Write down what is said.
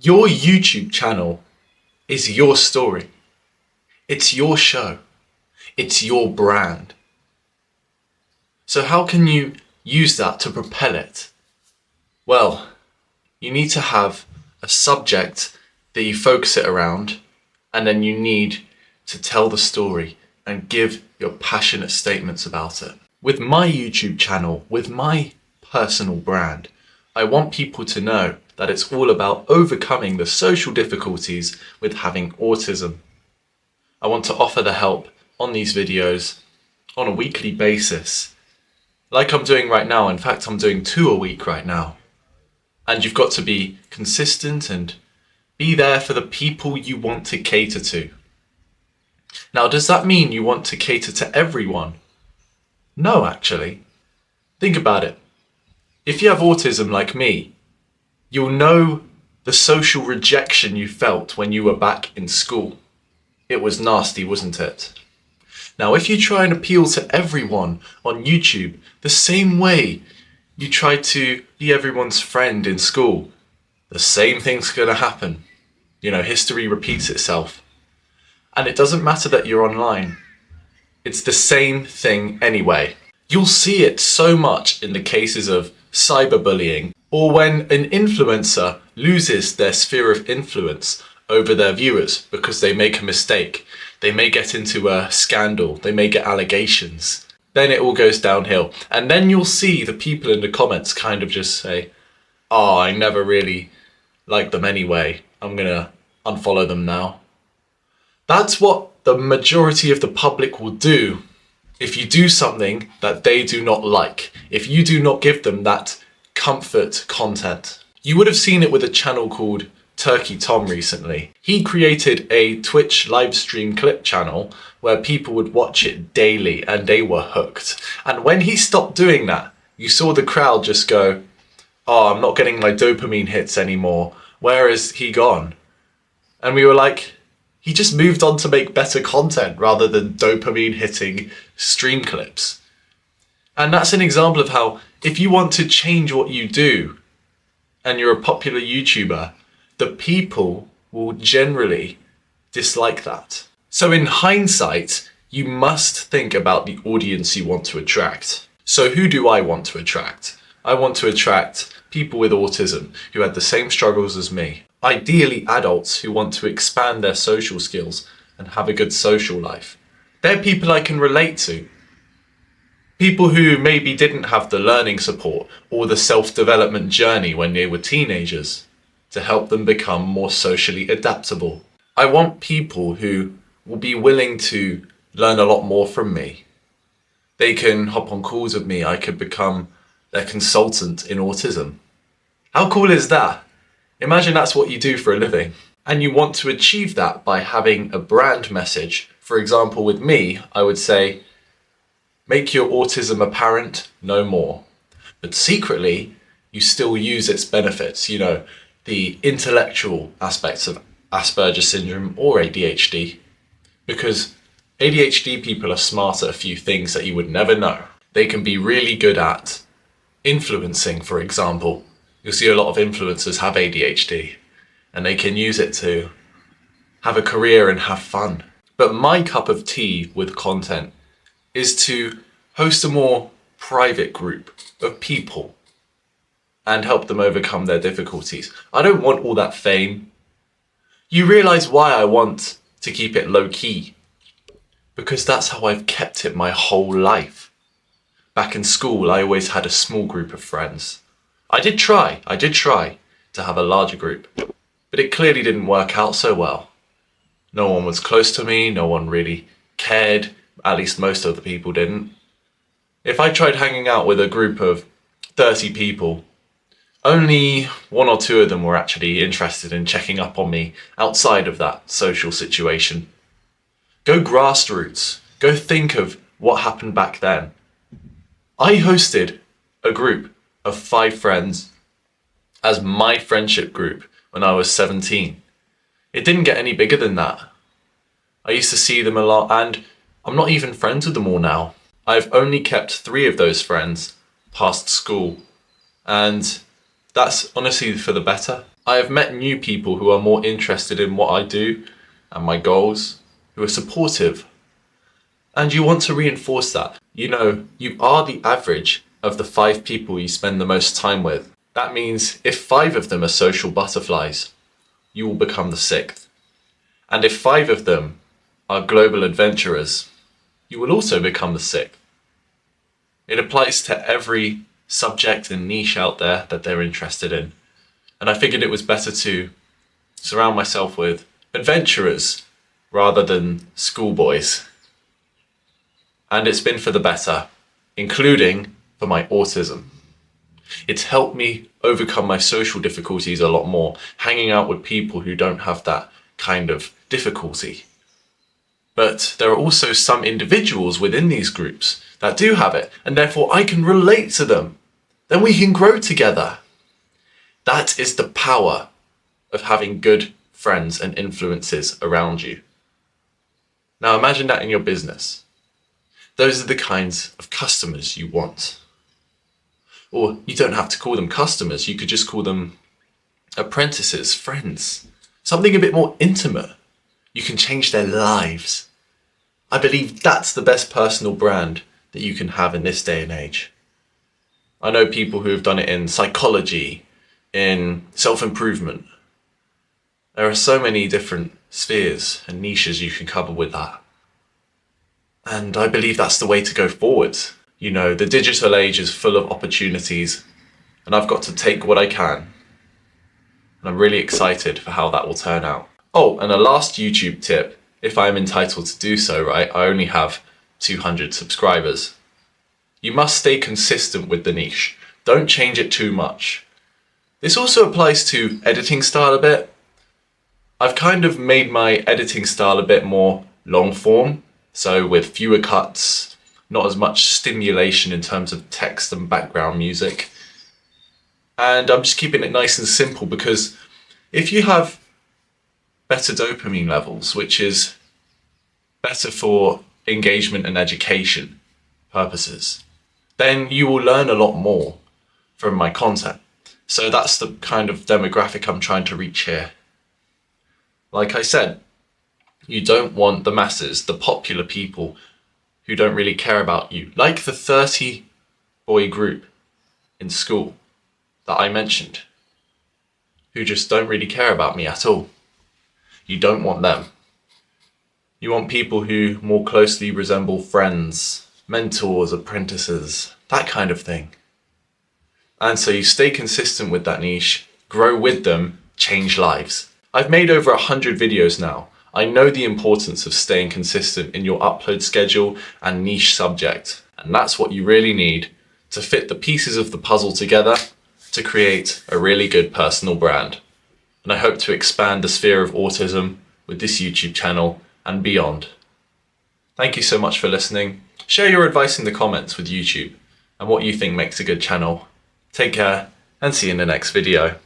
Your YouTube channel is your story. It's your show. It's your brand. So how can you use that to propel it? Well, you need to have a subject that you focus it around, and then you need to tell the story and give your passionate statements about it. With my YouTube channel, with my personal brand, I want people to know that it's all about overcoming the social difficulties with having autism. I want to offer the help on these videos on a weekly basis, like I'm doing right now. In fact, I'm doing 2 a week right now. And you've got to be consistent and be there for the people you want to cater to. Now, does that mean you want to cater to everyone? No, actually. Think about it. If you have autism like me, you'll know the social rejection you felt when you were back in school. It was nasty, wasn't it? Now, if you try and appeal to everyone on YouTube the same way you try to be everyone's friend in school, the same thing's going to happen. History repeats itself. And it doesn't matter that you're online. It's the same thing anyway. You'll see it so much in the cases of cyberbullying, or when an influencer loses their sphere of influence over their viewers because they make a mistake. They may get into a scandal. They may get allegations. Then it all goes downhill. And then you'll see the people in the comments kind of just say, "Oh, I never really liked them anyway. I'm gonna unfollow them now." That's what the majority of the public will do if you do something that they do not like, if you do not give them that comfort content. You would have seen it with a channel called Turkey Tom recently. He created a Twitch live stream clip channel where people would watch it daily and they were hooked. And when he stopped doing that, you saw the crowd just go, "Oh, I'm not getting my dopamine hits anymore. Where is he gone?" And we were like, he just moved on to make better content rather than dopamine hitting stream clips. And that's an example of how if you want to change what you do and you're a popular YouTuber, the people will generally dislike that. So in hindsight, you must think about the audience you want to attract. So who do I want to attract? I want to attract people with autism who had the same struggles as me. Ideally adults who want to expand their social skills and have a good social life. They're people I can relate to. People who maybe didn't have the learning support or the self-development journey when they were teenagers to help them become more socially adaptable. I want people who will be willing to learn a lot more from me. They can hop on calls with me. I could become their consultant in autism. How cool is that? Imagine that's what you do for a living. And you want to achieve that by having a brand message. For example, with me, I would say, make your autism apparent no more. But secretly, you still use its benefits, the intellectual aspects of Asperger's syndrome or ADHD. Because ADHD people are smart at a few things that you would never know. They can be really good at influencing, for example. You'll see a lot of influencers have ADHD and they can use it to have a career and have fun. But my cup of tea with content is to host a more private group of people and help them overcome their difficulties. I don't want all that fame. You realize why I want to keep it low key? Because that's how I've kept it my whole life. Back in school, I always had a small group of friends. I did try to have a larger group, but it clearly didn't work out so well. No one was close to me, no one really cared, at least most of the people didn't. If I tried hanging out with a group of 30 people, only 1 or 2 of them were actually interested in checking up on me outside of that social situation. Go grassroots, go think of what happened back then. I hosted a group of 5 friends as my friendship group when I was 17. It didn't get any bigger than that. I used to see them a lot and I'm not even friends with them all now. I've only kept 3 of those friends past school, and that's honestly for the better. I have met new people who are more interested in what I do and my goals, who are supportive. And you want to reinforce that. You know, you are the average of the 5 people you spend the most time with. That means if 5 of them are social butterflies, you will become the 6th. And if 5 of them are global adventurers, you will also become the 6th. It applies to every subject and niche out there that they're interested in. And I figured it was better to surround myself with adventurers rather than schoolboys. And it's been for the better, including for my autism. It's helped me overcome my social difficulties a lot more, hanging out with people who don't have that kind of difficulty. But there are also some individuals within these groups that do have it, and therefore I can relate to them. Then we can grow together. That is the power of having good friends and influences around you. Now imagine that in your business. Those are the kinds of customers you want. Or you don't have to call them customers, you could just call them apprentices, friends, something a bit more intimate. You can change their lives. I believe that's the best personal brand that you can have in this day and age. I know people who have done it in psychology, in self-improvement. There are so many different spheres and niches you can cover with that. And I believe that's the way to go forward. You know, the digital age is full of opportunities, and I've got to take what I can. And I'm really excited for how that will turn out. Oh, and a last YouTube tip, if I'm entitled to do so, right? I only have 200 subscribers. You must stay consistent with the niche. Don't change it too much. This also applies to editing style a bit. I've kind of made my editing style a bit more long form, so with fewer cuts, not as much stimulation in terms of text and background music. And I'm just keeping it nice and simple because if you have better dopamine levels, which is better for engagement and education purposes, then you will learn a lot more from my content. So that's the kind of demographic I'm trying to reach here. Like I said, you don't want the masses, the popular people who don't really care about you, like the 30-boy group in school that I mentioned, who just don't really care about me at all. You don't want them. You want people who more closely resemble friends, mentors, apprentices, that kind of thing. And so you stay consistent with that niche, grow with them, change lives. I've made over 100 videos now. I know the importance of staying consistent in your upload schedule and niche subject. And that's what you really need to fit the pieces of the puzzle together to create a really good personal brand. And I hope to expand the sphere of autism with this YouTube channel and beyond. Thank you so much for listening. Share your advice in the comments with YouTube and what you think makes a good channel. Take care and see you in the next video.